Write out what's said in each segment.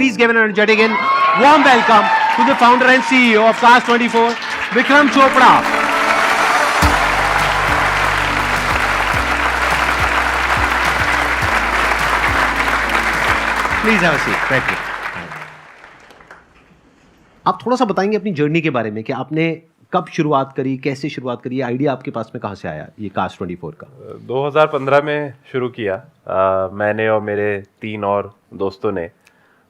Please give an energetic and warm welcome to the founder and CEO of Cars24, Vikram Chopra. Please have a seat. Thank you. आप थोड़ा सा बताएंगे अपनी journey के बारे में कि आपने कब शुरुआत करी, कैसे शुरुआत करी, आइडिया आपके पास में कहाँ से आया ये Cars24 का? 2015 में शुरू किया मैंने और मेरे 3 और दोस्तों ने,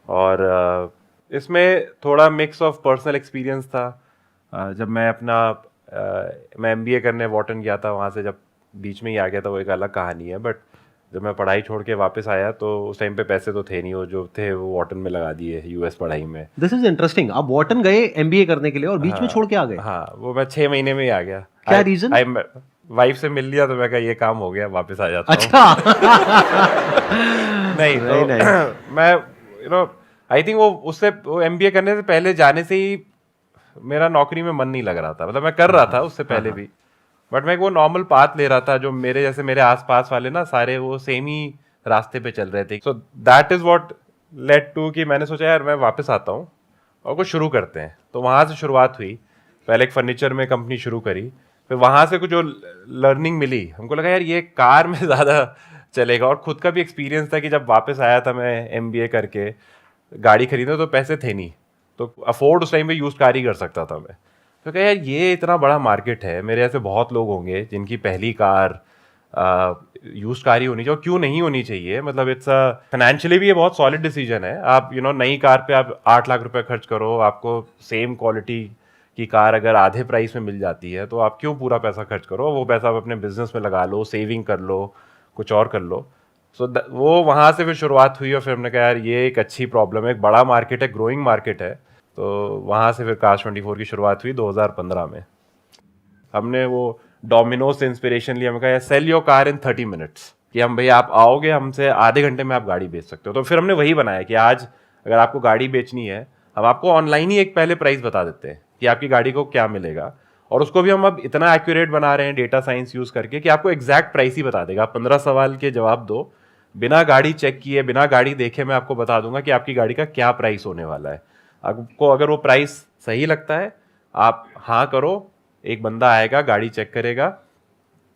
और इसमें थोड़ा मिक्स ऑफ पर्सनल एक्सपीरियंस था। जब मैं MBA करने वॉर्टन गया था, वहाँ से जब बीच में ही आ गया था, वो एक अलग कहानी है। बट जब मैं पढ़ाई छोड़ के वापस आया तो उस टाइम पे पैसे तो थे नहीं, वो जो थे वो वॉर्टन में लगा दिए US पढ़ाई में। This is interesting. आप वॉर्टन गए MBA करने के लिए और बीच में छोड़ के आ गए? हाँ, वो मैं 6 महीने में ही आ गया। क्या रीजन? वाइफ से मिल लिया तो मैं कहा ये काम हो गया, वापस आ जाता हूँ। अच्छा। नहीं। मैं आई थिंक वो MBA करने से पहले जाने से ही मेरा नौकरी में मन नहीं लग रहा था। मतलब मैं कर रहा था उससे पहले भी, बट मैं वो नॉर्मल पाथ ले रहा था। जो मेरे जैसे मेरे आसपास वाले ना सारे वो सेम ही रास्ते पे चल रहे थे। So that is what led to कि मैंने सोचा यार मैं वापस आता हूँ और कुछ शुरू करते हैं। तो वहाँ से शुरुआत हुई। पहले एक फर्नीचर में कंपनी शुरू करी, फिर वहाँ से कुछ जो लर्निंग मिली, हमको लगा यार ये कार में ज़्यादा चलेगा। और खुद का भी एक्सपीरियंस था कि जब वापस आया था मैं MBA करके, गाड़ी खरीदने तो पैसे थे नहीं, तो अफोर्ड उस टाइम पे यूज्ड कार ही कर सकता था मैं। तो क्या यार ये इतना बड़ा मार्केट है, मेरे ऐसे बहुत लोग होंगे जिनकी पहली कार यूज्ड कार ही होनी चाहिए, और क्यों नहीं होनी चाहिए। मतलब इट्स फाइनेंशियली भी ये बहुत सॉलिड डिसीजन है। आप नई कार पे आप 8 लाख रुपए खर्च करो, आपको सेम क्वालिटी की कार अगर आधे प्राइस में मिल जाती है तो आप क्यों पूरा पैसा खर्च करो। वो पैसा आप अपने बिजनेस में लगा लो, सेविंग कर लो, कुछ और कर लो। सो वो वहाँ से फिर शुरुआत हुई, और फिर हमने कहा यार ये एक अच्छी प्रॉब्लम है, एक बड़ा मार्केट है, ग्रोइंग मार्केट है। तो वहाँ से फिर Cars24 की शुरुआत हुई 2015 में। हमने वो डोमिनोज से इंस्पिरेशन लिया। हमने कहा sell your car in 30 minutes, कि हम भैया आप आओगे हमसे आधे घंटे में आप गाड़ी बेच सकते हो। तो फिर हमने वही बनाया कि आज अगर आपको गाड़ी बेचनी है, हम आपको ऑनलाइन ही एक पहले प्राइस बता देते हैं कि आपकी गाड़ी को क्या मिलेगा, और उसको भी हम अब इतना एक्यूरेट बना रहे हैं डेटा साइंस यूज करके कि आपको एग्जैक्ट प्राइस ही बता देगा। 15 सवाल के जवाब दो, बिना गाड़ी चेक किए, बिना गाड़ी देखे मैं आपको बता दूंगा कि आपकी गाड़ी का क्या प्राइस होने वाला है। आपको अगर वो प्राइस सही लगता है, आप हाँ करो, एक बंदा आएगा, गाड़ी चेक करेगा।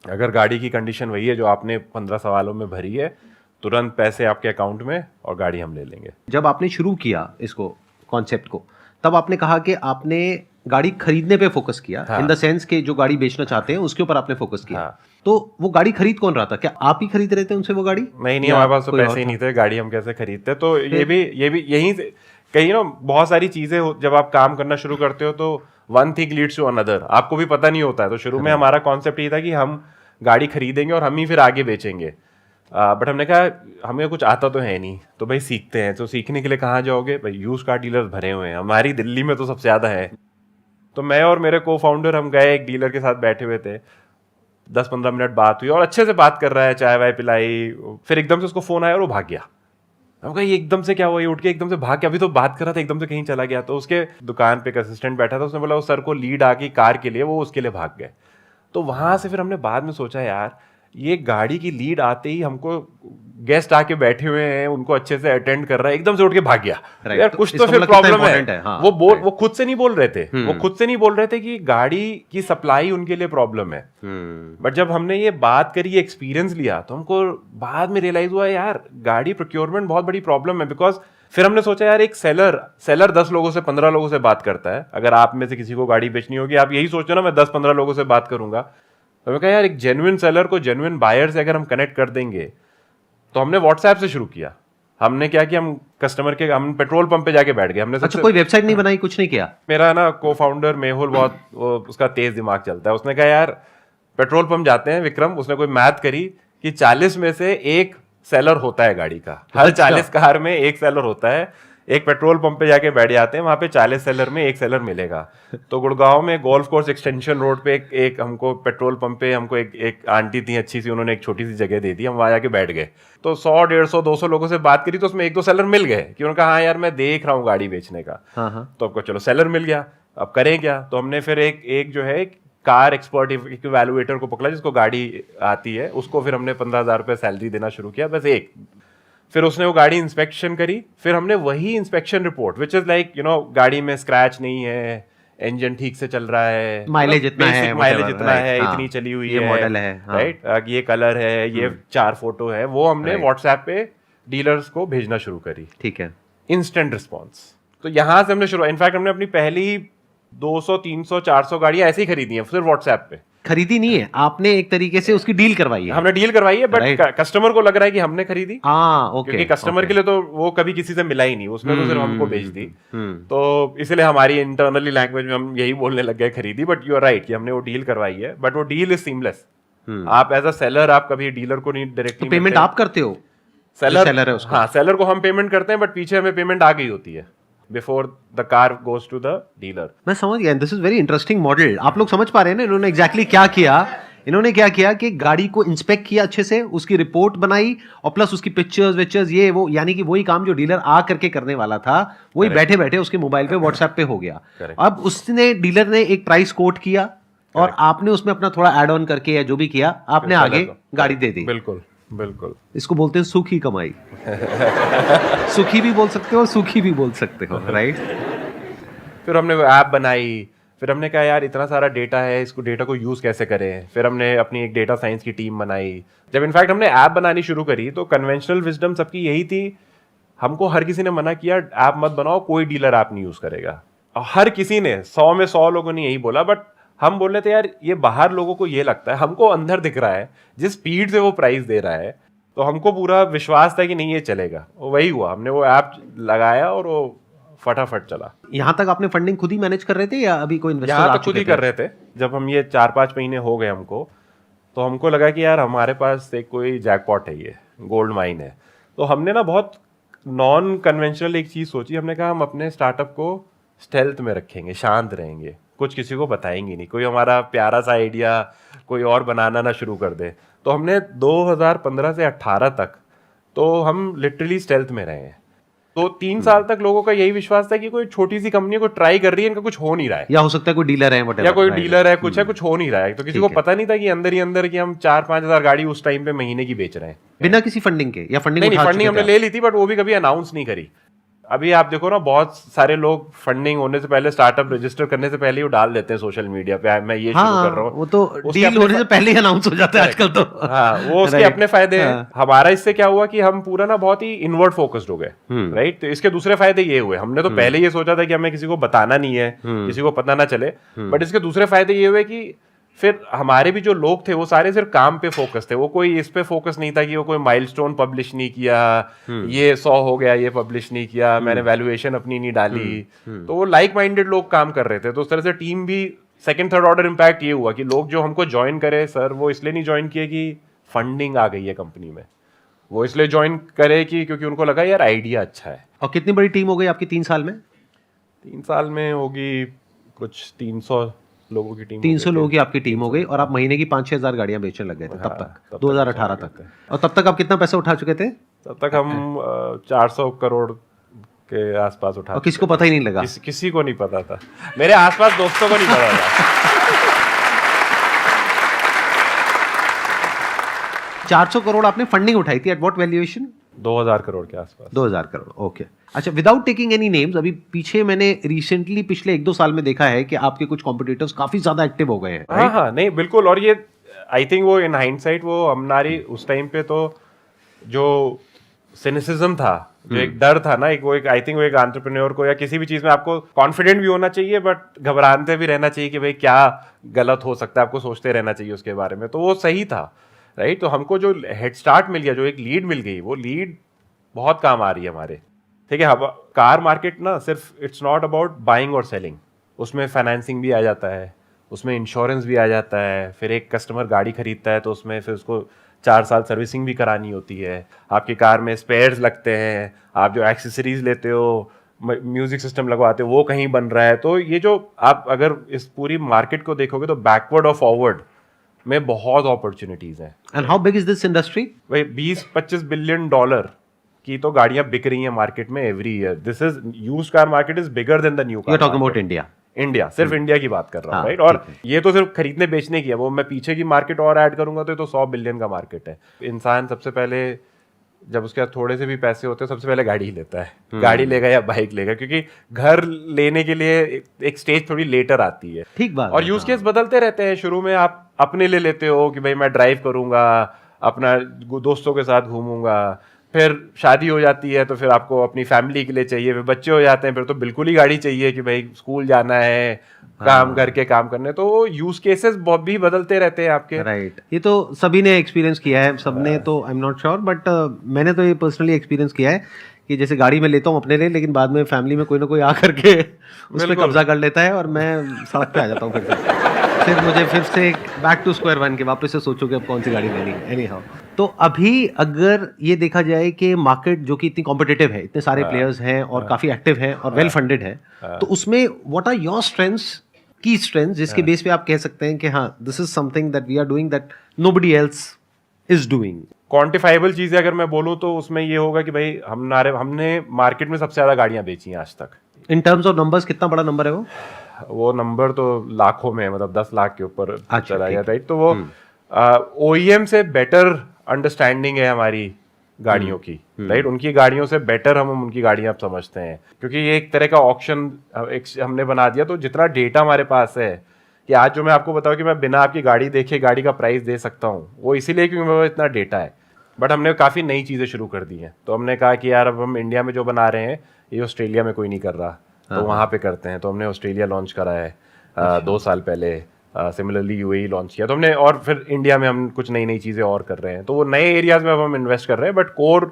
अगर गाड़ी की कंडीशन वही है जो आपने 15 सवालों में भरी है, तुरंत पैसे आपके अकाउंट में और गाड़ी हम ले लेंगे। जब आपने शुरू किया इसको, कॉन्सेप्ट को, तब आपने कहा कि आपने गाड़ी खरीदने पे फोकस किया। इन द सेंस के जो गाड़ी बेचना चाहते हैं उसके ऊपर आपने फोकस किया। तो वो गाड़ी खरीद कौन रहा था? क्या आप ही खरीद रहे थे उनसे वो गाड़ी? नहीं, हमारे पास तो पैसे ही नहीं थे, गाड़ी हम कैसे खरीदते। तो ये भी यहीं से कहीं बहुत सारी चीजें जब आप काम करना शुरू करते हो तो one thing leads to another, आपको भी पता नहीं होता है। तो शुरू में हमारा कॉन्सेप्ट ये था कि हम गाड़ी खरीदेंगे और हम ही फिर आगे बेचेंगे। बट हमने कहा हमें कुछ आता तो है नहीं, तो भाई सीखते हैं। तो सीखने के लिए कहाँ जाओगे भाई? यूज कार डीलर भरे हुए हैं, हमारी दिल्ली में तो सबसे ज्यादा है। तो मैं और मेरे को फाउंडर हम गए, एक डीलर के साथ बैठे हुए थे। 10-15 मिनट बात हुई और अच्छे से बात कर रहा है, चाय वाय पिलाई। फिर एकदम से उसको फोन आया और वो भाग गया। हम कहा ये एकदम से क्या हुआ? ये उठ के एकदम से भाग गया, अभी तो बात कर रहा था, एकदम से कहीं चला गया। तो उसके दुकान पे एक असिस्टेंट बैठा था, उसने बोला उस सर को लीड आ गई कार के लिए, वो उसके लिए भाग गए। तो वहां से फिर हमने बाद में सोचा यार ये गाड़ी की लीड आते ही हमको गेस्ट आके बैठे हुए हैं, उनको अच्छे से अटेंड कर रहा है, एकदम से उठ के भाग गया। यार तो कुछ तो फिर प्रॉब्लम है। हाँ, वो खुद से नहीं बोल रहे थे, वो खुद से नहीं बोल रहे थे कि गाड़ी की सप्लाई उनके लिए प्रॉब्लम है। बट जब हमने ये बात करी, एक्सपीरियंस लिया, तो हमको बाद में रियलाइज हुआ यार गाड़ी प्रोक्योरमेंट बहुत बड़ी प्रॉब्लम है। बिकॉज फिर हमने सोचा यार एक सेलर 10 लोगों से 15 लोगों से बात करता है। अगर आप में से किसी को गाड़ी बेचनी होगी, आप यही सोचो ना मैं 10-15 लोगों से बात करूंगा। तो मैं कहा यार एक जेन्युइन सेलर को जेन्युइन बायर से अगर हम कनेक्ट कर देंगे। तो हमने व्हाट्सएप से शुरू किया। हमने क्या किया, हम कस्टमर के हम पेट्रोल पंप पे जाके बैठ गए। हमने अच्छा, कोई वेबसाइट नहीं बनाई, कुछ नहीं किया? मेरा ना को फाउंडर मेहुल बहुत उसका तेज दिमाग चलता है। उसने कहा यार पेट्रोल पंप जाते हैं विक्रम। उसने कोई मैथ करी कि 40 में से एक सेलर होता है गाड़ी का, हर 40 कार में एक सेलर होता है। एक पेट्रोल पंप पे जाके बैठ जाते हैं, वहां पे 40 सेलर में एक सेलर मिलेगा। तो गुड़गांव में गोल्फ कोर्स एक्सटेंशन रोड पे एक हमको पेट्रोल पंप पे हमको एक आंटी थी अच्छी सी, उन्होंने एक छोटी सी जगह दे दी, हम वहां जाके बैठ गए। तो 100, 150, 200 लोगों से बात करी, तो उसमें 1-2 सेलर मिल गए कि उन्होंने कहा हाँ यार मैं देख रहा हूँ गाड़ी बेचने का। तो आपको चलो सेलर मिल गया, अब करें क्या? तो हमने फिर एक जो है कार एक्सपर्ट इवैल्यूएटर को पकड़ा जिसको गाड़ी आती है, उसको फिर हमने 15,000 रुपये सैलरी देना शुरू किया, बस एक। फिर उसने वो गाड़ी इंस्पेक्शन करी, फिर हमने वही inspection report which is like गाड़ी में स्क्रैच नहीं है, इंजन ठीक से चल रहा है, माइलेज इतना है, माइलेज इतना है, हाँ, इतनी चली हुई ये है, मॉडल है, हाँ, राइट, ये कलर है, ये 4 फोटो है, वो हमने व्हाट्सएप पे डीलर्स को भेजना शुरू करी। ठीक है, इंस्टेंट रिस्पॉन्स। तो यहाँ से हमने शुरू, इनफैक्ट हमने अपनी पहली 200 300 400 गाड़ियां ऐसे ही खरीदी हैं सिर्फ व्हाट्सएप पे। खरीदी नहीं है आपने, एक तरीके से उसकी डील करवाई है। हमने डील करवाई है, बट कस्टमर को लग रहा है कि हमने खरीदी। हाँ, ओके, क्योंकि कस्टमर के लिए तो वो कभी किसी से मिला ही नहीं, उसने तो सिर्फ हमको भेज दी। तो इसलिए हमारी इंटरनली लैंग्वेज में हम यही बोलने लग गए खरीदी, बट यू आर राइट कि हमने वो डील करवाई है, बट वो डील इज सीमलेस। आप एज अ सेलर आप कभी डीलर को नहीं डायरेक्टली पेमेंट आप करते हो, सेलर है उसका। हाँ, सेलर को हम पेमेंट करते हैं, बट पीछे हमें पेमेंट आ गई होती है before the car goes to the dealer. मैं समझ गया, this is very interesting model. आप लोग समझ पा रहे हैं ना इन्होंने एग्जैक्टली क्या किया? इन्होंने क्या किया कि गाड़ी को इंस्पेक्ट किया अच्छे से, उसकी रिपोर्ट बनाई और प्लस उसकी पिक्चर्स ये वो, यानी कि वही काम जो डीलर आ करके करने वाला था वही बैठे बैठे उसके मोबाइल पे व्हाट्सएप पे हो गया। अब उसने डीलर ने एक प्राइस कोट किया और आपने उसमें अपना थोड़ा ऐड ऑन करके या जो भी किया आपने आगे गाड़ी दे दी। बिल्कुल बिल्कुल, इसको बोलते हैं सुखी कमाई। सुखी भी बोल सकते हो, सुखी भी बोल सकते हो, राइट। फिर हमने वो ऐप बनाई, फिर हमने कहा यार इतना सारा डेटा है, इसको डेटा को यूज़ कैसे करें। फिर हमने अपनी एक डेटा साइंस की टीम बनाई। जब इनफैक्ट हमने ऐप बनानी शुरू करी तो कन्वेंशनल विजडम सबकी यही थी, हमको हर किसी ने मना किया ऐप मत बनाओ, कोई डीलर ऐप नहीं यूज़ करेगा। और हर किसी ने 100 में 100 लोगों ने यही बोला, बट हम बोल रहे थे यार ये बाहर लोगों को ये लगता है, हमको अंदर दिख रहा है जिस स्पीड से वो प्राइस दे रहा है, तो हमको पूरा विश्वास था कि नहीं ये चलेगा। वही हुआ, हमने वो ऐप लगाया और वो फटाफट चला। यहाँ तक आपने फंडिंग खुद ही मैनेज कर रहे थे या अभी कोई इन्वेस्टर? यहाँ तक खुद ही कर रहे थे। जब हम ये 4-5 महीने हो गए हमको, तो हमको लगा कि यार हमारे पास एक कोई जैकपॉट है, ये गोल्ड माइन है। तो हमने ना बहुत नॉन कन्वेंशनल एक चीज़ सोची। हमने कहा हम अपने स्टार्टअप को स्टेल्थ में रखेंगे, शांत रहेंगे, कुछ किसी को बताएंगे नहीं, कोई हमारा प्यारा सा आइडिया कोई और बनाना ना शुरू कर दे। तो हमने 2015 से 18 तक तो हम लिटरली स्टेल्थ में रहे हैं। तो 3 साल तक लोगों का यही विश्वास था कि कोई छोटी सी कंपनी को ट्राई कर रही है, इनका कुछ हो नहीं रहा है, या हो सकता है कोई डीलर है, या कोई डीलर है, कुछ है, कुछ हो नहीं रहा है। तो किसी को पता नहीं था कि अंदर ही अंदर कि हम 4-5 हजार गाड़ी उस टाइम पे महीने की बेच रहे हैं बिना किसी फंडिंग के। या फंडिंग नहीं, फंडिंग हमने ले ली थी, बट वो भी कभी अनाउंस नहीं करी। अभी आप देखो ना, बहुत सारे लोग फंडिंग होने से पहले, स्टार्टअप रजिस्टर करने से पहले ही डाल देते हैं सोशल मीडिया पे, मैं ये शुरू कर रहा हूँ। वो तो डील होने से पहले ही अनाउंस हो जाता है आजकल तो। हाँ, वो उसके अपने फायदे हैं। हमारा इससे क्या हुआ कि हम पूरा ना बहुत ही इनवर्ड फोकस्ड हो गए, राइट। तो इसके दूसरे फायदे ये हुए, हमने तो पहले ये सोचा था कि हमें किसी को बताना नहीं है, किसी को पता ना चले, बट इसके दूसरे फायदे ये हुए कि फिर हमारे भी जो लोग थे वो सारे सिर्फ काम पे फोकस थे। वो कोई इस पे फोकस नहीं था कि वो कोई माइलस्टोन पब्लिश नहीं किया, ये 100 हो गया, ये पब्लिश नहीं किया, मैंने वैल्यूएशन अपनी नहीं डाली। तो वो लाइक माइंडेड लोग काम कर रहे थे। तो उस तरह से टीम भी सेकंड थर्ड ऑर्डर इम्पैक्ट ये हुआ कि लोग जो हमको ज्वाइन करे, सर वो इसलिए नहीं ज्वाइन किए कि फंडिंग आ गई है कंपनी में, वो इसलिए ज्वाइन करे कि क्योंकि उनको लगा यार आइडिया अच्छा है। और कितनी बड़ी टीम हो गई आपकी 3 साल में? 3 साल में होगी कुछ 300 लोगों की टीम। 300 लोगों की आपकी टीम हो गई और आप महीने की 5-6 हजार गाड़ियां बेचने लग गए थे तब तक 2018 तक। और तब तक आप कितना पैसा उठा चुके थे? तब तक हम 400 करोड़ के आसपास उठा। और किसी को पता ही नहीं लगा? किसी को नहीं पता था, मेरे आसपास दोस्तों को नहीं पता था। 400 करोड़ आपने फंडिंग उठाई थी, एट व्हाट वैल्यूएशन? 2000 करोड़ के आसपास। 2000 करोड़, ओके। अच्छा, विदाउट टेकिंग एनी नेम्स, अभी पीछे मैंने रिसेंटली पिछले 1-2 साल में देखा है कि आपके कुछ कॉम्पिटिटर्स काफी ज्यादा एक्टिव हो गए हैं। हाँ हाँ, नहीं बिल्कुल। और ये आई थिंक वो इन हाइंडसाइट वो हमारी उस टाइम पे तो जो सिनिसिज्म था, जो एक डर था ना, एक आई थिंक वो एक एंटरप्रेन्योर को या किसी भी चीज में आपको कॉन्फिडेंट भी होना चाहिए, बट घबराते भी रहना चाहिए कि भाई क्या गलत हो सकता है, आपको सोचते रहना चाहिए उसके बारे में। तो वो सही था, राइट। तो हमको जो हेड स्टार्ट मिल गया, जो एक लीड मिल गई, वो लीड बहुत काम आ रही है हमारे। ठीक है, कार मार्केट ना सिर्फ इट्स नॉट अबाउट बाइंग और सेलिंग, उसमें फाइनेंसिंग भी आ जाता है, उसमें इंश्योरेंस भी आ जाता है। फिर एक कस्टमर गाड़ी खरीदता है तो उसमें फिर उसको 4 साल सर्विसिंग भी करानी होती है, आपकी कार में स्पेयर्स लगते हैं, आप जो एक्सेसरीज लेते हो, म्यूजिक सिस्टम लगवाते हो, वो कहीं बन रहा है। तो ये जो आप अगर इस पूरी मार्केट को देखोगे तो बैकवर्ड और फॉरवर्ड में बहुत अपॉर्चुनिटीज हैं। And how big is this industry? भाई 20-25 बिलियन डॉलर की तो गाड़ियां बिक रही हैं मार्केट में every year. This is used car market is bigger than the new car. You are talking about India? India, सिर्फ इंडिया की बात कर रहा हूँ, राइट। और ये तो सिर्फ खरीदने बेचने की है, वो मैं पीछे की मार्केट और ऐड करूंगा तो ये तो 100 बिलियन का मार्केट है। इंसान सबसे पहले जब उसके पास थोड़े से भी पैसे होते हैं सबसे पहले गाड़ी ही लेता है, गाड़ी लेगा या बाइक लेगा, क्योंकि घर लेने के लिए एक स्टेज थोड़ी लेटर आती है। ठीक बात। और यूज केस बदलते रहते हैं। शुरू में आप अपने लिए लेते हो कि भाई मैं ड्राइव करूंगा, अपना दोस्तों के साथ घूमूंगा, फिर शादी हो जाती है तो फिर आपको अपनी फैमिली के लिए चाहिए, फिर बच्चे हो जाते हैं फिर तो बिल्कुल ही गाड़ी चाहिए कि भाई स्कूल जाना है, काम घर के काम करने, तो यूज केसेस भी बदलते रहते हैं आपके। राइट, ये तो सभी ने एक्सपीरियंस किया है, सबने तो I am not sure, but मैंने तो ये पर्सनली एक्सपीरियंस किया है कि जैसे गाड़ी में लेता हूँ अपने लिए, लेकिन बाद में फैमिली में कोई ना कोई आकर के उस पर कब्जा कर लेता है और मैं सड़क पे आ जाता हूँ फिर मुझे फिर से बैक टू स्क्वायर वन के वापस से सोचो कि अब कौन सी गाड़ी लेनी है। एनी हाउ, तो अभी अगर ये देखा जाए कि मार्केट जो कि इतनी कॉम्पिटिटिव है, इतने सारे प्लेयर्स हैं और काफी एक्टिव हैं और वेल फंडेड है, तो उसमें what are your strengths, key strengths, जिसके बेस पे आप कह सकते हैं कि हाँ this is something that we are doing that nobody else is doing? Quantifiable चीजें अगर मैं बोलूं तो उसमें ये होगा कि भाई हमने मार्केट में सबसे ज्यादा गाड़ियां बेची हैं आज तक। इन टर्म्स ऑफ नंबर्स कितना बड़ा नंबर है वो नंबर तो लाखों में, मतलब 10 लाख के ऊपर चला गया, राइट। तो वो ओईएम से बेटर अंडरस्टैंडिंग है हमारी गाड़ियों की, राइट। उनकी गाड़ियों से बेटर हम उनकी गाड़ियां अब समझते हैं, क्योंकि ये एक तरह का ऑक्शन हमने बना दिया। तो जितना डेटा हमारे पास है कि आज जो मैं आपको बताऊं कि मैं बिना आपकी गाड़ी देखे गाड़ी का प्राइस दे सकता हूँ, वो इसीलिए क्योंकि मेरे पास इतना डेटा है। बट हमने काफ़ी नई चीज़ें शुरू कर दी हैं, तो हमने कहा कि यार अब हम इंडिया में जो बना रहे हैं ये ऑस्ट्रेलिया में कोई नहीं कर रहा, तो वहाँ पे करते हैं। तो हमने ऑस्ट्रेलिया लॉन्च करा है 2 साल पहले, सिमिलरली यूएई लॉन्च किया, तो हमने, और फिर इंडिया में हम कुछ नई नई चीज़ें और कर रहे हैं। तो वो नए एरियाज में अब हम इन्वेस्ट कर रहे हैं, but core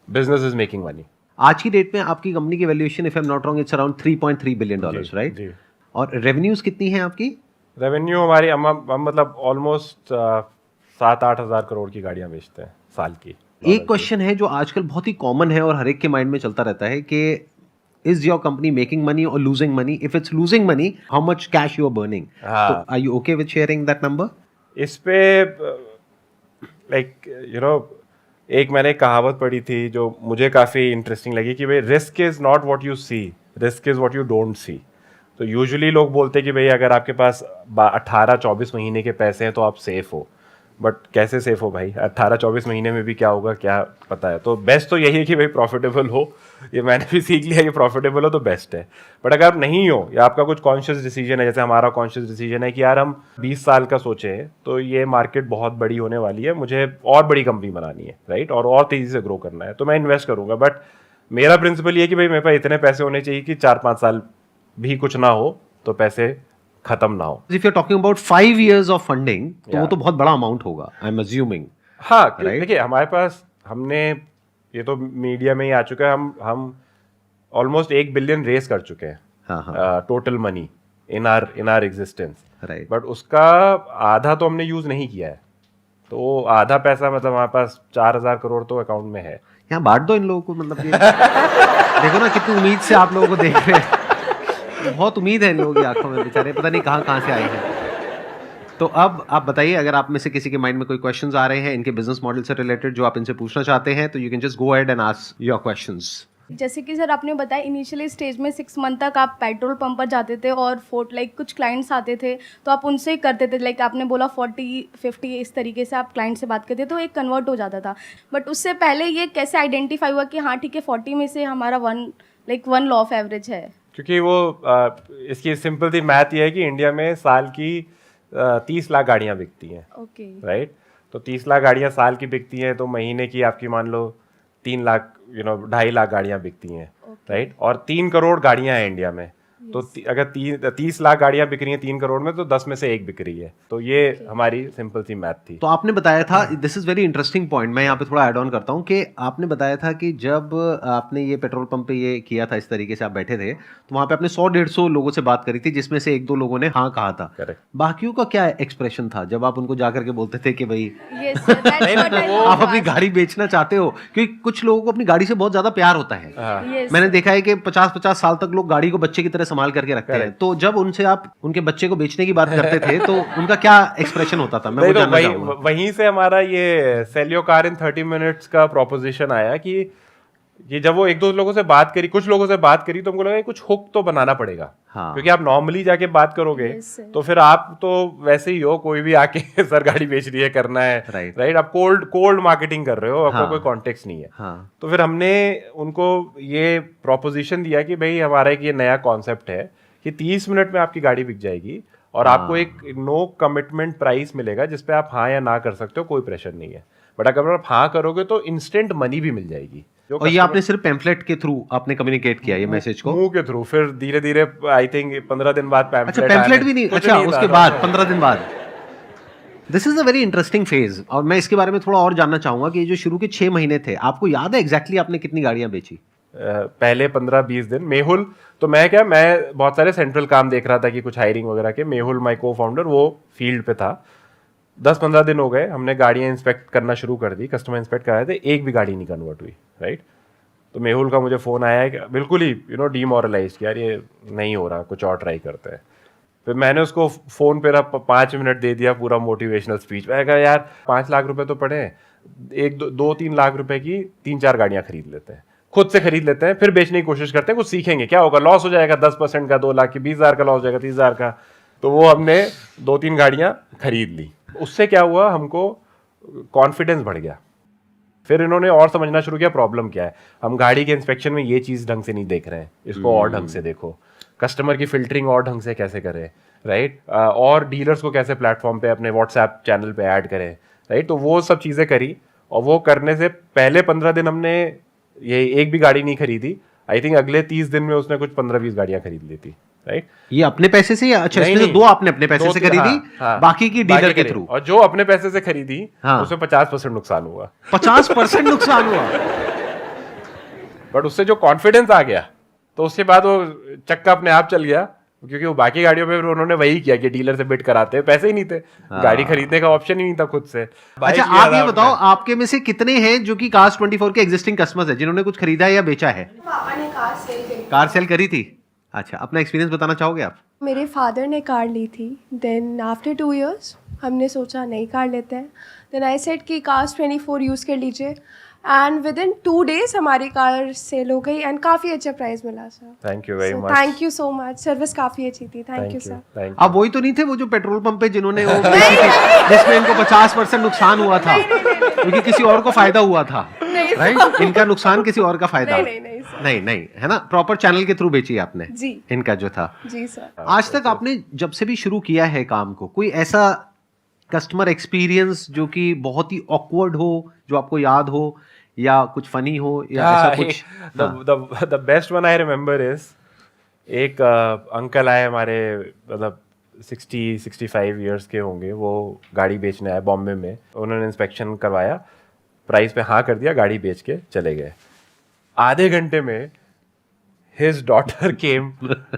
business is making money. आज की डेट में आपकी कंपनी की valuation, if I am not wrong, it's around $3.3 billion, right? और रेवेन्यूज कितनी है आपकी? रेवेन्यू हमारी हम मतलब ऑलमोस्ट 7-8 हज़ार करोड़ की गाड़ियां बेचते हैं साल की। एक क्वेश्चन है जो आजकल बहुत ही कॉमन है और हर एक के माइंड में चलता रहता है कि is your company making money और losing money? If it's losing money, how much cash you are burning? तो are you okay with sharing that number? इस पे लाइक एक मैंने एक कहावत पढ़ी थी जो मुझे काफ़ी इंटरेस्टिंग लगी कि भाई risk is not what you see, risk is what you don't see. तो यूजुअली लोग बोलते हैं कि भाई अगर आपके पास 18-24 महीने के पैसे हैं तो आप सेफ हो, बट कैसे सेफ हो भाई? 18-24 महीने में भी क्या होगा क्या पता है। तो बेस्ट तो यही है कि भाई प्रॉफिटेबल हो, ये मैंने भी सीख लिया कि प्रॉफिटेबल हो तो बेस्ट है। बट अगर आप नहीं हो या आपका कुछ कॉन्शियस डिसीजन है, जैसे हमारा कॉन्शियस डिसीजन है कि यार हम 20 साल का सोचे हैं तो ये मार्केट बहुत बड़ी होने वाली है, मुझे और बड़ी कंपनी बनानी है, राइट, और तेज़ी से ग्रो करना है, तो मैं इन्वेस्ट करूँगा। बट मेरा प्रिंसिपल ये है कि भाई मेरे पास इतने पैसे होने चाहिए कि 4-5 साल भी कुछ ना हो तो पैसे खत्म ना हो। If you're talking about 5 years of funding, तो वो तो बहुत बड़ा अमाउंट होगा, आई एम अज्यूमिंग। हाँ, देखिए हमारे पास, हमने, ये तो मीडिया में ही आ चुका है, हम ऑलमोस्ट 1 बिलियन रेस कर चुके हैं total money in our existence, right. But उसका आधा तो हमने यूज नहीं किया है, तो आधा पैसा मतलब हमारे पास 4,000 करोड़ तो अकाउंट में है। यहाँ बांट दो इन लोगों को, मतलब ये देखो ना कितनी उम्मीद से आप लोगों को देख रहे हैं, बहुत उम्मीद है इन लोगों की आंखों में, बेचारे पता नहीं कहाँ से आए हैं। तो अब आप बताइए, अगर आप में से किसी के माइंड में कोई क्वेश्चंस आ रहे हैं इनके बिजनेस मॉडल से रिलेटेड जो आप इनसे पूछना चाहते हैं, तो you can just go ahead and ask your questions. जैसे कि सर आपने बताया इनिशियली स्टेज में 6 मंथ तक आप पेट्रोल पंप पर जाते थे और कुछ क्लाइंट्स आते थे तो आप उनसे करते थे, लाइक आपने बोला 40-50 इस तरीके से आप क्लाइंट से बात करते तो एक कन्वर्ट हो जाता था। बट उससे पहले ये कैसे आइडेंटिफाई हुआ कि हाँ ठीक है 40 में से हमारा 1 लॉ ऑफ एवरेज है? क्योंकि वो इसकी सिंपल सी मैथ ये है कि इंडिया में साल की 30 लाख गाड़ियाँ बिकती हैं, ओके, राइट। तो 30 लाख गाड़ियाँ साल की बिकती हैं, तो महीने की आपकी मान लो 3 लाख 2.5 लाख गाड़ियाँ बिकती हैं, राइट। और 3 करोड़ गाड़ियाँ हैं इंडिया में, तो अगर 30 लाख गाड़ियाँ बिक रही हैं 3 करोड़ में, तो 10 में से 1 बिक रही है। तो ये हमारी सिंपल सी मैथ थी। तो आपने बताया था, this is very interesting point, मैं यहाँ पे थोड़ा ऐड ऑन करता हूँ कि आपने बताया था कि जब आपने ये पेट्रोल पंप पे ये किया था, इस तरीके से आप बैठे थे, तो वहाँ पे आपने 100-150 लोगों से बात करी थी, जिसमें से 1-2 लोगों ने हाँ कहा था। करेक्ट। बाकियों का क्या एक्सप्रेशन था जब आप उनको जाकर के बोलते थे कि भाई आप आप अपनी गाड़ी बेचना चाहते हो? क्योंकि कुछ लोगों को अपनी गाड़ी से बहुत ज्यादा प्यार होता है। मैंने देखा है कि 50-50 साल तक लोग गाड़ी को बच्चे की तरह संभाल करके रखते हैं। तो जब उनसे आप उनके बच्चे को बेचने की बात करते थे तो उनका क्या एक्सप्रेशन होता था? मैं वो जानना चाहूंगा। वहीं से हमारा ये sell your car in 30 minutes का प्रोपोजिशन आया कि कि जब वो एक दो लोगों से बात करी, कुछ लोगों से बात करी, तो हमको लगा कुछ हुक तो बनाना पड़ेगा। हाँ। क्योंकि आप नॉर्मली जाके बात करोगे तो फिर आप तो वैसे ही हो, कोई भी आके सर गाड़ी बेच रही है, करना है, राइट? आप कोल्ड मार्केटिंग कर रहे हो, आपका कोई कॉन्टेक्स्ट नहीं है। हाँ। तो फिर हमने उनको ये प्रोपोजिशन दिया कि भाई हमारा एक ये नया कॉन्सेप्ट है कि 30 मिनट में आपकी गाड़ी बिक जाएगी और आपको एक नो कमिटमेंट प्राइस मिलेगा जिसपे आप हाँ या ना कर सकते हो, कोई प्रेशर नहीं है। बट अगर आप हाँ करोगे तो इंस्टेंट मनी भी मिल जाएगी। और ये आपने सिर्फ पैम्फलेट के थ्रू आपने कम्युनिकेट किया ये मैसेज को? मुंह के थ्रू। फिर धीरे धीरे आई थिंक 15 दिन बाद पैम्फलेट। अच्छा, पैम्फलेट भी नहीं? अच्छा, उसके बाद 15 दिन बाद। This is a very interesting phase, और मैं इसके बारे में थोड़ा और जानना चाहूंगा कि जो शुरू के 6 महीने थे, आपको याद है एग्जैक्टली आपने कितनी गाड़ियां बेची? पहले 15-20 दिन मेहुल, तो मैं बहुत सारे सेंट्रल काम देख रहा था कि कुछ हायरिंग वगैरह के। मेहुल माई को फाउंडर वो फील्ड पे था। 10-15 दिन हो गए, हमने गाड़ियां इंस्पेक्ट करना शुरू कर दी, कस्टमर इंस्पेक्ट कराए थे, एक भी गाड़ी नहीं कन्वर्ट हुई, राइट? तो मेहुल का मुझे फ़ोन आया है कि बिल्कुल ही डीमोरलाइज कि यार ये नहीं हो रहा, कुछ और ट्राई करते हैं। फिर मैंने उसको फ़ोन पे 5 मिनट दे दिया पूरा मोटिवेशनल स्पीच। मैंने कहा यार 5 लाख रुपए तो पड़े हैं, 2-3 लाख रुपए की 3-4 गाड़ियाँ खरीद लेते हैं, खुद से खरीद लेते हैं, फिर बेचने की कोशिश करते हैं, कुछ सीखेंगे, क्या होगा, लॉस हो जाएगा 10% का, 2 लाख की 20,000 का लॉस हो जाएगा, 30,000 का। तो वो हमने 2-3 गाड़ियाँ खरीद ली। उससे क्या हुआ, हमको कॉन्फिडेंस बढ़ गया। फिर इन्होंने और समझना शुरू किया प्रॉब्लम क्या है। हम गाड़ी के इंस्पेक्शन में ये चीज़ ढंग से नहीं देख रहे हैं, इसको और ढंग से देखो, कस्टमर की फिल्टरिंग और ढंग से कैसे करें, राइट? और डीलर्स को कैसे प्लेटफॉर्म पे अपने व्हाट्सएप चैनल पे ऐड करें, राइट? तो वो सब चीज़ें करी, और वो करने से पहले 15 दिन हमने ये एक भी गाड़ी नहीं खरीदी। आई थिंक अगले 30 दिन में उसने कुछ 15-20 गाड़ियाँ खरीद ली थी, राइट? ये अपने पैसे से या? अच्छा, इसमें से 2 आपने अपने पैसे से खरीदी, बाकी की डीलर के थ्रू। और जो अपने पैसे से खरीदी उसमें 50% नुकसान हुआ। 50% नुकसान हुआ? बट उससे जो कॉन्फिडेंस आ गया, तो उसके बाद वो चक्का अपने आप चल गया, क्योंकि वो बाकी गाड़ियों में उन्होंने वही किया कि डीलर से बिड कराते, पैसे ही नहीं थे, गाड़ी खरीदने का ऑप्शन ही नहीं था खुद से। अच्छा, आप ये बताओ, आपके में से कितने हैं जो कि कार्स 24 के एग्जिस्टिंग कस्टमर्स हैं, जिन्होंने कुछ खरीदा है या बेचा है? पापा ने कार सेल करी थी? अच्छा, अपना एक्सपीरियंस बताना चाहोगे आप? मेरे फादर ने कार ली थी, देन आफ्टर 2 years हमने सोचा नई कार लेते हैं। देन आई सेड कि कार्स 24 यूज़ कर लीजिए, एंड विद इन 2 days हमारी कार सेल हो गई, एंड काफ़ी अच्छा प्राइस मिला sir. Thank you very much. Thank you so much, service काफ़ी अच्छी थी। Thank you sir. आप वही तो नहीं थे वो जो पेट्रोल पंप पे जिन्होंने वो जिसमें इनको 50% नुकसान हुआ था क्योंकि किसी और को फायदा हुआ था, राइट? इनका नुकसान किसी और का फायदा? नहीं, है ना? प्रॉपर चैनल के थ्रू बेची आपने जी, इनका जो था। जी सर। आज तक आपने जब से भी शुरू किया है काम को, कोई ऐसा कस्टमर एक्सपीरियंस जो कि बहुत ही ऑकवर्ड हो, जो आपको याद हो, या कुछ फनी हो, या ऐसा कुछ? The best one I remember is, एक अंकल आए हमारे, मतलब 60-65 ईयर्स के होंगे, वो गाड़ी बेचने आए बॉम्बे में। उन्होंने इंस्पेक्शन करवाया, प्राइस पे हाँ कर दिया, गाड़ी बेच के चले गए। आधे घंटे में his daughter came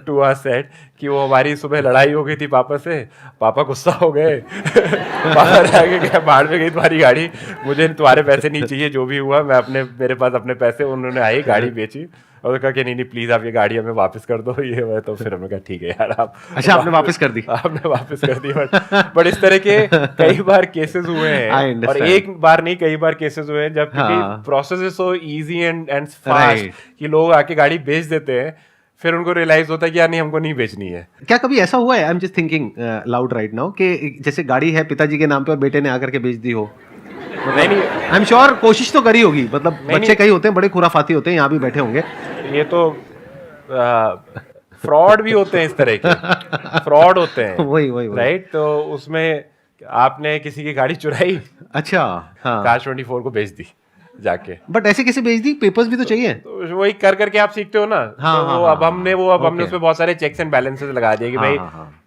to us said कि वो हमारी सुबह लड़ाई हो गई थी पापा से, पापा गुस्सा हो गए पापा ने आगे क्या बाहर में गई तुम्हारी गाड़ी, मुझे तुम्हारे पैसे नहीं चाहिए, जो भी हुआ मैं मेरे पास अपने पैसे। उन्होंने आई, गाड़ी बेची, और कहा कि नहीं प्लीज आप ये गाड़ी हमें वापस कर दो, ये है। तो फिर हमने कहा ठीक है यार आप। अच्छा, आपने वापस कर दी? आपने वापस कर दी। बट इस तरह के कई बार केसेस हुए हैं, और एक बार नहीं कई बार केसेस हुए हैं, जब process is so easy and fast कि लोग आके गाड़ी बेच देते हैं, फिर उनको रियलाइज होता है कि यार नहीं, हमको नहीं बेचनी है। क्या कभी ऐसा हुआ है, I am just thinking loud right now, कि जैसे गाड़ी है पिताजी के नाम पे और बेटे ने आकर के बेच दी हो? नहीं, आई एम श्योर कोशिश तो करी होगी, मतलब बच्चे कई होते हैं बड़े खुराफाती होते हैं, यहाँ भी बैठे होंगे। ये तो फ्रॉड भी होते हैं, इस तरह के फ्रॉड होते हैं। वही राइट? तो उसमें आपने किसी की गाड़ी चुराई, अच्छा, हाँ, कार 24 को बेच दी जाके। बट ऐसे कैसे बेच दी? पेपर्स भी तो चाहिए। तो वही कर करके आप सीखते हो ना। हाँ, तो अब हमने उसमें बहुत सारे चेक्स एंड बैलेंसेस लगा दिए कि भाई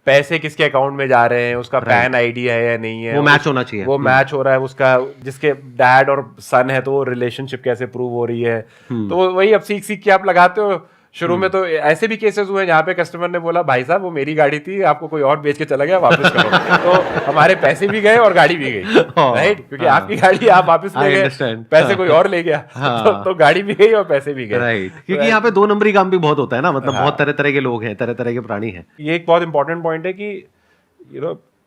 पैसे किसके अकाउंट में जा रहे हैं, उसका पैन आईडी है या नहीं है, वो मैच होना चाहिए, वो मैच हो रहा है, उसका जिसके डैड और सन है तो वो रिलेशनशिप कैसे प्रूव हो रही है। तो वही अब सीख सीख के आप लगाते हो। शुरू में तो ऐसे भी केसेस हुए जहाँ पे कस्टमर ने बोला भाई साहब वो मेरी गाड़ी थी, आपको कोई और बेच के चला गया, वापस करो। तो हमारे पैसे भी गए और गाड़ी भी गई, राइट? क्योंकि आपकी गाड़ी आप वापस ले गए, पैसे कोई और ले गया, तो गाड़ी भी गई और पैसे भी गए, राइट? क्योंकि यहाँ पे 2 नंबरी काम भी बहुत होता है ना, मतलब बहुत तरह तरह के लोग हैं, तरह तरह के प्राणी हैं। ये एक बहुत इंपॉर्टेंट पॉइंट है कि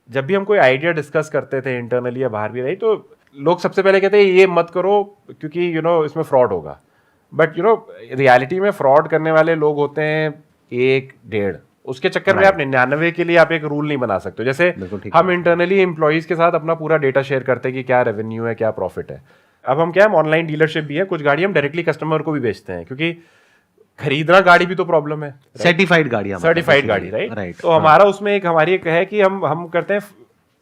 जब भी हम कोई आइडिया डिस्कस करते थे इंटरनली या बाहर भी, राइट, तो लोग सबसे पहले कहते हैं ये मत करो क्योंकि इसमें फ्रॉड होगा, बट यू नो रियलिटी में फ्रॉड करने वाले लोग होते हैं 1-1.5, उसके चक्कर में आप 99 के लिए आप एक रूल नहीं बना सकते। जैसे हम इंटरनली एम्प्लॉइज के साथ अपना पूरा डेटा शेयर करते हैं कि क्या रेवेन्यू है, क्या प्रॉफिट है। अब हम क्या है, ऑनलाइन डीलरशिप भी है, कुछ गाड़ी हम डायरेक्टली कस्टमर को भी बेचते हैं, क्योंकि खरीदना गाड़ी भी तो प्रॉब्लम है। सर्टिफाइड गाड़ी, राइट। तो हमारा उसमें एक हमारी एक है कि हम करते हैं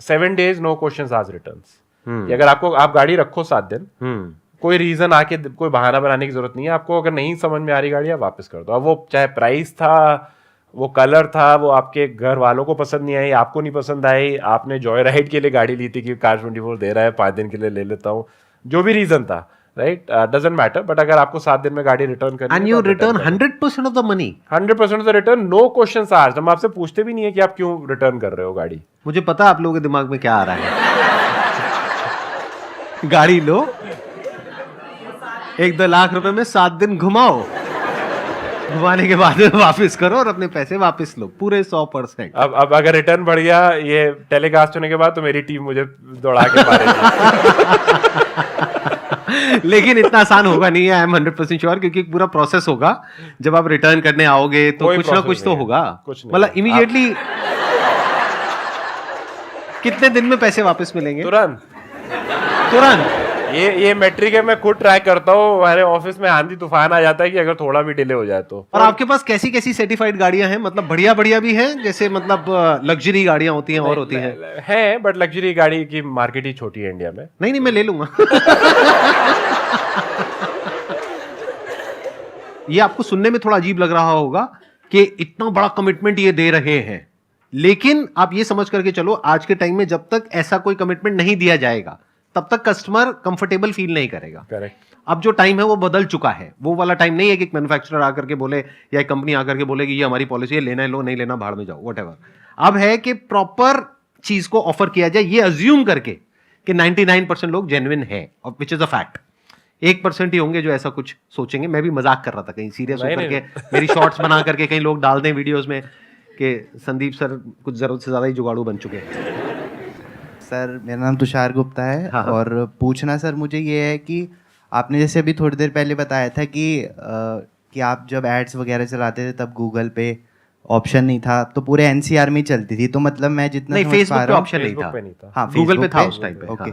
7 days no questions asked returns. अगर आप गाड़ी रखो 7 दिन, कोई रीजन आके कोई बहाना बनाने की जरूरत नहीं है आपको। अगर नहीं समझ में आ रही गाड़ी, आप वापस कर दो। अब वो चाहे प्राइस था, वो कलर था, वो आपके घर वालों को पसंद नहीं आई, आपको नहीं पसंद आई, आपने जॉय राइड के लिए गाड़ी ली थी कि कार24 दे रहा है 5 दिन के लिए ले लेता हूँ, जो भी रीजन था, राइट, डजंट मैटर। बट अगर आपको 7 दिन में गाड़ी रिटर्न करनी है, and you return 100% of the money, 100% of the return, no questions asked. हम आपसे पूछते भी नहीं है कि आप क्यों रिटर्न कर रहे हो गाड़ी। मुझे पता है आप लोगों के दिमाग में क्या आ रहा है। गाड़ी लो, 1-2 लाख रुपए में 7 दिन घुमाओ, घुमाने के बाद वापस करो और अपने पैसे वापस लो, पूरे 100%। अब अगर रिटर्न बढ़ गया ये टेलीकास्ट होने के बाद, तो मेरी टीम मुझे दौड़ा के मारेगी। लेकिन इतना आसान होगा नहीं है, आई एम 100% श्योर, क्योंकि एक पूरा प्रोसेस होगा। जब आप रिटर्न करने आओगे तो कुछ ना कुछ तो होगा, मतलब इमीडिएटली कितने दिन में पैसे वापस मिलेंगे? तुरंत। ये मैट्रिक है, मैं खुद ट्राई करता हूँ। हमारे ऑफिस में आंधी तूफान आ जाता है कि अगर थोड़ा भी डिले हो जाए तो। और आपके पास कैसी कैसी सर्टिफाइड गाड़ियां हैं? मतलब बढ़िया भी हैं, जैसे मतलब लग्जरी गाड़ियां होती हैं और होती हैं, बट लग्जरी गाड़ी की मार्केट ही छोटी है इंडिया में। नहीं मैं ले लूंगा। ये आपको सुनने में थोड़ा अजीब लग रहा होगा कि इतना बड़ा कमिटमेंट ये दे रहे हैं, लेकिन आप ये समझ करके चलो, आज के टाइम में जब तक ऐसा कोई कमिटमेंट नहीं दिया जाएगा, तब तक कस्टमर कंफर्टेबल फील नहीं करेगा। करेक्ट। अब जो टाइम है वो बदल चुका है। वो वाला टाइम नहीं है कि एक मैन्युफैक्चरर आकर के बोले या एक कंपनी आकर के बोले कि ये हमारी पॉलिसी है, लेना है लो, नहीं लेना भाड़ में जाओ, व्हाटएवर। अब है कि प्रॉपर चीज को ऑफर किया जाए, ये अज्यूम करके कि 99% लोग जेन्युइन है, विच इज अ फैक्ट। 1% ही होंगे जो ऐसा कुछ सोचेंगे। मैं भी मजाक कर रहा था, कहीं सीरियस होकर के मेरी शॉर्ट्स बना करके कहीं लोग डाल दें वीडियोस में कि संदीप सर कुछ जरूरत से ज्यादा ही जुगाड़ू बन चुके हैं। सर मेरा नाम तुषार गुप्ता है। हाँ। और पूछना सर मुझे ये है कि आपने जैसे अभी थोड़ी देर पहले बताया था कि आप जब एड्स वगैरह चलाते थे तब गूगल पे ऑप्शन नहीं था, तो पूरे एनसीआर में ही चलती थी। तो मतलब मैं जितना नहीं, समझ पा फेसबुक पे रहा हूँ, ऑप्शन नहीं था। हाँ गूगल पे Facebook था उस टाइम पे। ओके।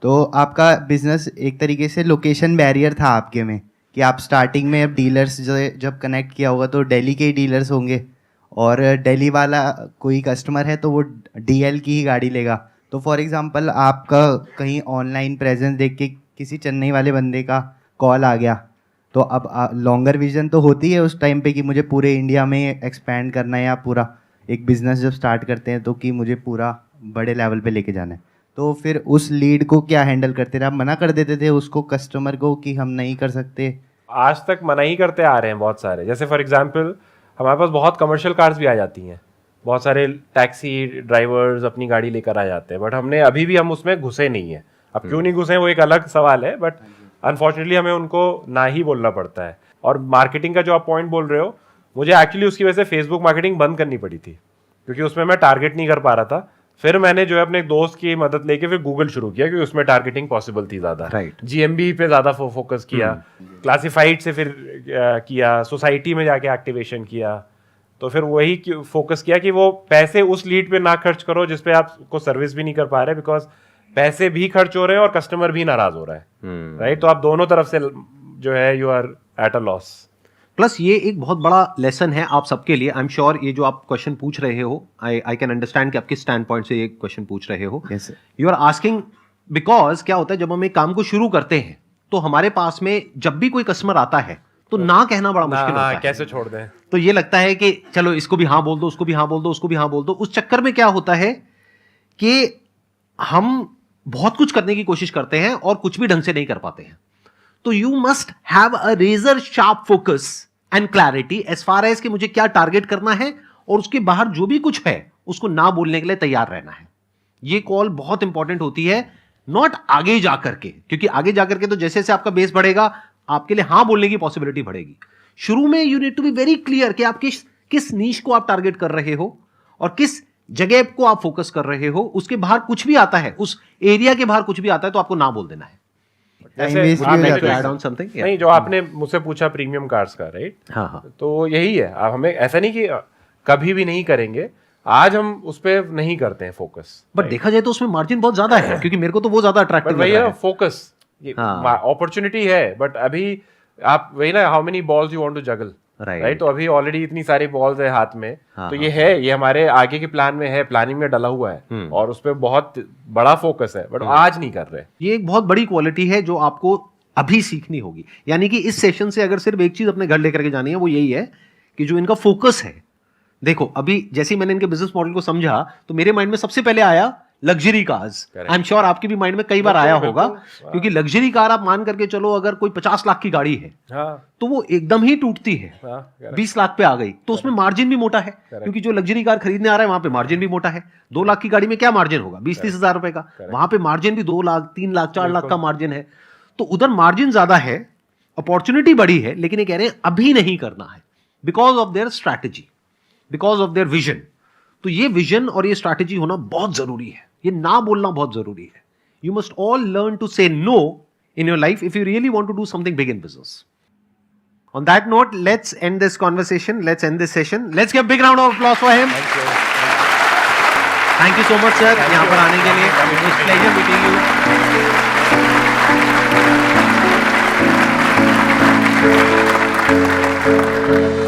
तो आपका बिजनेस एक तरीके से लोकेशन बैरियर था आपके में, कि आप स्टार्टिंग में अब डीलर्स जब कनेक्ट किया होगा तो दिल्ली के ही डीलर्स होंगे, और दिल्ली वाला कोई कस्टमर है तो वो डीएल की ही गाड़ी लेगा। तो फॉर एग्जांपल आपका कहीं ऑनलाइन प्रेजेंस देख के किसी चेन्नई वाले बंदे का कॉल आ गया, तो अब लॉन्गर विजन तो होती है उस टाइम पे कि मुझे पूरे इंडिया में एक्सपैंड करना है, या पूरा एक बिजनेस जब स्टार्ट करते हैं तो कि मुझे पूरा बड़े लेवल पे लेके जाना है। तो फिर उस लीड को क्या हैंडल करते थे? आप मना कर देते थे उसको, कस्टमर को, कि हम नहीं कर सकते? आज तक मना ही करते आ रहे हैं बहुत सारे। जैसे फॉर एग्जांपल हमारे पास बहुत कमर्शियल कार्स भी आ जाती हैं, बहुत सारे टैक्सी ड्राइवर्स अपनी गाड़ी लेकर आ जाते हैं, बट हमने अभी भी हम उसमें घुसे नहीं है। अब क्यों नहीं घुसे वो एक अलग सवाल है, बट अनफॉर्चुनेटली हमें उनको ना ही बोलना पड़ता है। और मार्केटिंग का जो आप पॉइंट बोल रहे हो, मुझे एक्चुअली उसकी वजह से फेसबुक मार्केटिंग बंद करनी पड़ी थी, क्योंकि उसमें मैं टारगेट नहीं कर पा रहा था। फिर मैंने जो है अपने दोस्त की मदद लेके फिर गूगल शुरू किया, क्योंकि उसमें टारगेटिंग पॉसिबल थी ज़्यादा। राइट। जीएमबी पे ज़्यादा फोकस किया, क्लासिफाइड से फिर किया, सोसाइटी में जाके एक्टिवेशन किया। तो फिर वही फोकस किया कि वो पैसे उस लीड पे ना खर्च करो जिस पे आपको सर्विस भी नहीं कर पा रहे, बिकॉज पैसे भी खर्च हो रहे हैं और कस्टमर भी नाराज हो रहा है, राइट। तो आप दोनों तरफ से जो है you are at a loss. Plus ये एक बहुत बड़ा लेसन है आप सबके लिए। आई एम श्योर ये जो आप क्वेश्चन पूछ रहे हो, आई कैन अंडरस्टैंड कि आप किस स्टैंड पॉइंट से ये क्वेश्चन पूछ रहे हो। यू आर आस्किंग बिकॉज क्या होता है, जब हम एक काम को शुरू करते हैं तो हमारे पास में जब भी कोई कस्टमर आता है तो ना कहना बड़ा मुश्किल होता है। कैसे छोड़ दें? तो ये लगता है कि चलो इसको भी हाँ बोल दो, उसको भी हाँ बोल दो, उसको भी हाँ बोल दो। उस चक्कर में क्या होता है कि हम बहुत कुछ करने की कोशिश करते हैं और कुछ भी ढंग से नहीं कर पाते हैं। तो you must have a razor sharp focus and clarity as far as कि मुझे क्या टारगेट करना है, और उसके बाहर जो भी कुछ है उसको ना बोलने के लिए तैयार रहना है। ये कॉल बहुत इंपॉर्टेंट होती है, नॉट आगे जाकर के, क्योंकि आगे जाकर के तो जैसे जैसे आपका बेस बढ़ेगा आपके लिए हाँ बोलने की पॉसिबिलिटी बढ़ेगी। शुरू में you need to be very clear कि आप किस नीश को आप टारगेट कर रहे हो और किस जगह को आप फोकस कर रहे हो। उसके बाहर कुछ भी आता है, उस एरिया के बाहर कुछ भी आता है तो आपको ना बोल देना है। जैसे waste Would you भी हो like to जाता है। add on something? Yeah. नहीं, जो आपने मुझसे पूछा प्रीमियम कार्स का, राइट? हाँ हाँ तो यही है, अब हमें ऐसा नहीं कि कभी भी नहीं करेंगे, आज हम उस पर नहीं करते हैं फोकस, बट देखा जाए तो उसमें मार्जिन बहुत ज्यादा है, क्योंकि मेरे को तो वो ज्यादा बट अट्रैक्टिव वही लग रहा है है। फोकस, हाँ। अपॉर्चुनिटी है, बट अभी आप वही ना, how many balls you want to juggle, Right. Right? तो अभी ऑलरेडी इतनी सारी बॉल्स है हाथ में, हाँ, तो ये है, ये हमारे आगे के प्लान में है, प्लानिंग में डला हुआ है, और उस पर बहुत बड़ा फोकस है, बट आज नहीं कर रहे। ये एक बहुत बड़ी क्वालिटी है जो आपको अभी सीखनी होगी। यानी कि इस सेशन से अगर सिर्फ एक चीज अपने घर लेकर के जानी है, वो यही है कि जो इनका फोकस है, देखो अभी जैसे ही मैंने इनके बिजनेस मॉडल को समझा तो मेरे माइंड में सबसे पहले आया luxury cars. I am sure आपके भी माइंड में कई बार आया होगा, क्योंकि लग्जरी कार आप मान करके चलो, अगर कोई 50 लाख की गाड़ी है तो वो एकदम ही टूटती है, 20 लाख पे आ गई तो उसमें मार्जिन भी मोटा है, क्योंकि जो लग्जरी कार खरीदने आ रहा है वहां पे मार्जिन भी मोटा है। 2 लाख की गाड़ी में क्या मार्जिन होगा? 20-30 हजार रुपए का। वहां पे मार्जिन भी 2 लाख, 3 लाख, 4 लाख का मार्जिन है। तो उधर मार्जिन ज्यादा है, अपॉर्चुनिटी बड़ी है, लेकिन ये कह रहे हैं अभी नहीं करना है, because of their strategy, because of their vision. तो ये विजन और ये स्ट्रैटेजी होना बहुत जरूरी है, ये ना बोलना बहुत जरूरी है। You must all learn to say no in your life if you really want to do something big in business. On that note, let's end this conversation. Let's end this session. Let's give a big round of applause for him. Thank you so much, sir. यहाँ पर आने के लिए it was pleasure meeting you.